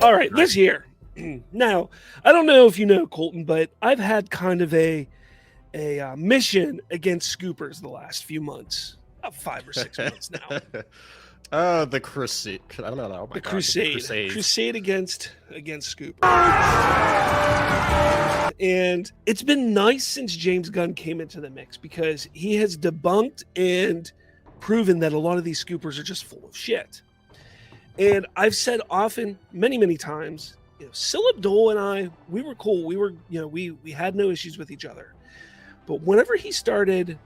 All right, this year. Now, I don't know if you know, Colton, but I've had kind of a mission against scoopers the last few months, about 5 or 6 months now. The crusade. I don't know. Oh my The God, crusade against scoopers. And it's been nice since James Gunn came into the mix because he has debunked and proven that a lot of these scoopers are just full of shit. And I've said often, many times, Syl Abdul and I, we were cool. We were, we had no issues with each other. But whenever he started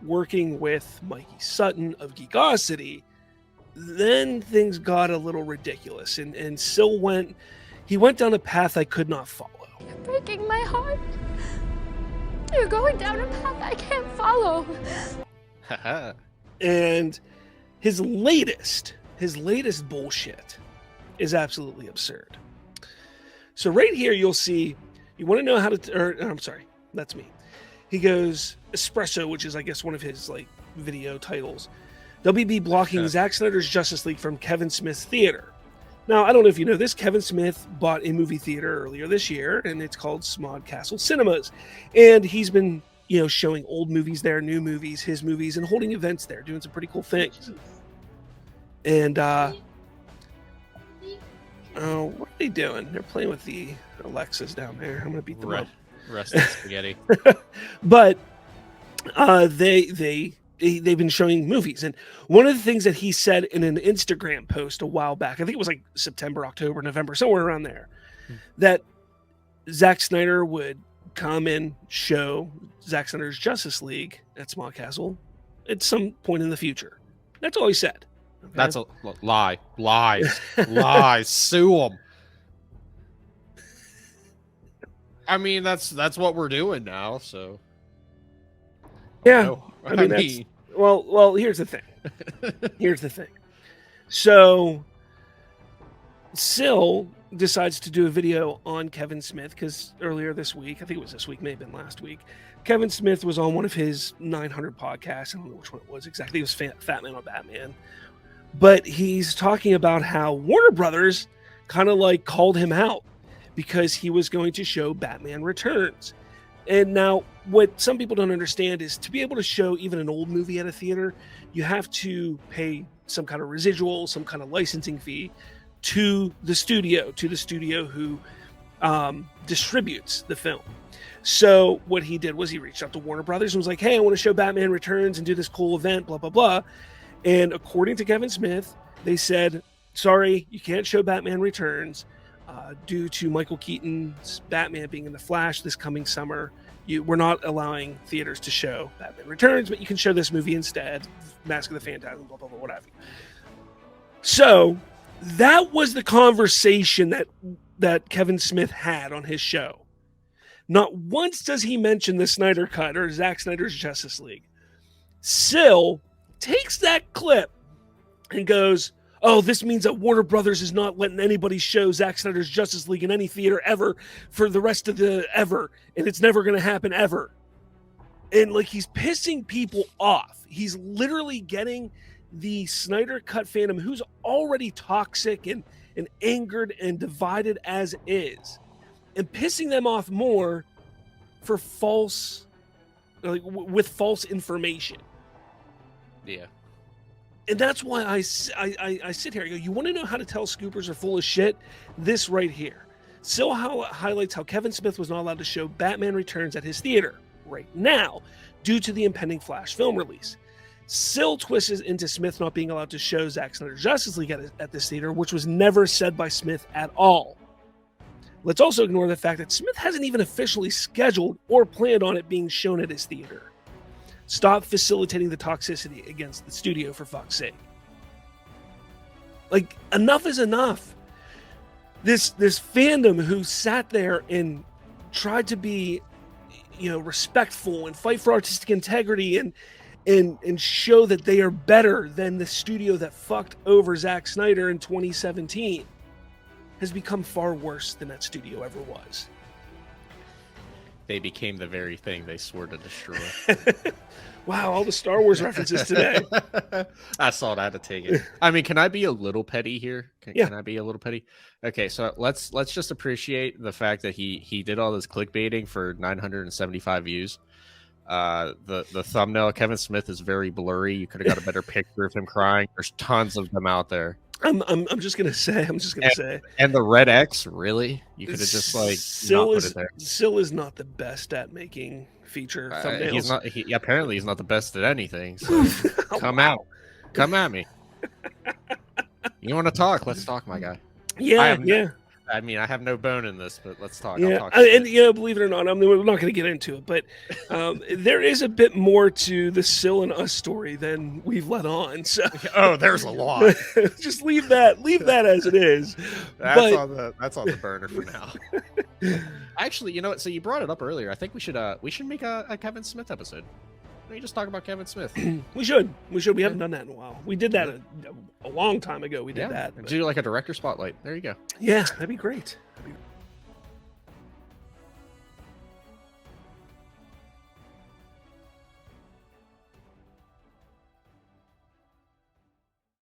working with Mikey Sutton of Geekosity, then things got a little ridiculous. And Syl went down a path I could not follow. You're breaking my heart. You're going down a path I can't follow. And his latest bullshit is absolutely absurd. So right here, you'll see, you want to know how to, I'm sorry, that's me. He goes, Espresso, which is, I guess, one of his, video titles. WB blocking Zack Snyder's Justice League from Kevin Smith's theater. Now, I don't know if you know this, Kevin Smith bought a movie theater earlier this year, and it's called Smod Castle Cinemas. And he's been, showing old movies there, new movies, his movies, and holding events there, doing some pretty cool things. And, oh, what are they doing? They're playing with the Alexas down there. I'm going to beat them up. Rest of spaghetti. But they've been showing movies. And one of the things that he said in an Instagram post a while back, I think it was like September, October, November, somewhere around there, that Zack Snyder would come and show Zack Snyder's Justice League at Small Castle at some point in the future. That's all he said. Okay? That's a lie. Lies. Sue him. I mean, that's what we're doing now. So yeah, I mean, well, here's the thing. So Syl decides to do a video on Kevin Smith because earlier this week, I think it was this week, may have been last week, Kevin Smith was on one of his 900 podcasts. I don't know which one it was exactly. It was Fat Man on Batman. But he's talking about how Warner Brothers kind of called him out because he was going to show Batman Returns. And now what some people don't understand is to be able to show even an old movie at a theater, you have to pay some kind of residual, some kind of licensing fee to the studio who distributes the film. So what he did was he reached out to Warner Brothers and was like, hey, I want to show Batman Returns and do this cool event, blah, blah, blah. And according to Kevin Smith, they said, sorry, you can't show Batman Returns due to Michael Keaton's Batman being in The Flash this coming summer. We're not allowing theaters to show Batman Returns, but you can show this movie instead, Mask of the Phantasm, blah, blah, blah, what have you. So that was the conversation that Kevin Smith had on his show. Not once does he mention the Snyder Cut or Zack Snyder's Justice League. Syl takes that clip and goes, oh, this means that Warner Brothers is not letting anybody show Zack Snyder's Justice League in any theater ever for the rest of the ever. And it's never going to happen ever. And he's pissing people off. He's literally getting the Snyder Cut fandom, who's already toxic and angered and divided as is, and pissing them off more for with false information. Yeah. And that's why I sit here. I go, you want to know how to tell scoopers are full of shit? This right here. Syl highlights how Kevin Smith was not allowed to show Batman Returns at his theater right now due to the impending Flash film release. Syl twists into Smith not being allowed to show Zack Snyder's Justice League at this theater, which was never said by Smith at all. Let's also ignore the fact that Smith hasn't even officially scheduled or planned on it being shown at his theater. Stop facilitating the toxicity against the studio, for fuck's sake. Enough is enough. This fandom who sat there and tried to be, respectful and fight for artistic integrity and show that they are better than the studio that fucked over Zack Snyder in 2017 has become far worse than that studio ever was. they became the very thing they swore to destroy. Wow, all the Star Wars references today. I saw that to take it. I mean, can I be a little petty here? Can I be a little petty? Okay, so let's just appreciate the fact that he did all this clickbaiting for 975 views. The thumbnail, Kevin Smith, is very blurry. You could have got a better picture of him crying. There's tons of them out there. I'm just gonna say. And the red X, really? You could have just like not put it there. Syl is not the best at making feature thumbnails. He's not. Apparently, he's not the best at anything. So come at me. You want to talk? Let's talk, my guy. Yeah. I mean, I have no bone in this, but let's talk. Yeah, I'll talk and believe it or not, we're not going to get into it, but there is a bit more to the Syl and us story than we've let on. So, there's a lot. Just leave that as it is. That's on the burner for now. Actually, you know what? So you brought it up earlier. I think we should make a Kevin Smith episode. We just talk about Kevin Smith. We should. We haven't done that in a while. We did that a long time ago. We did that. Do like a director spotlight. There you go. Yeah, that'd be great.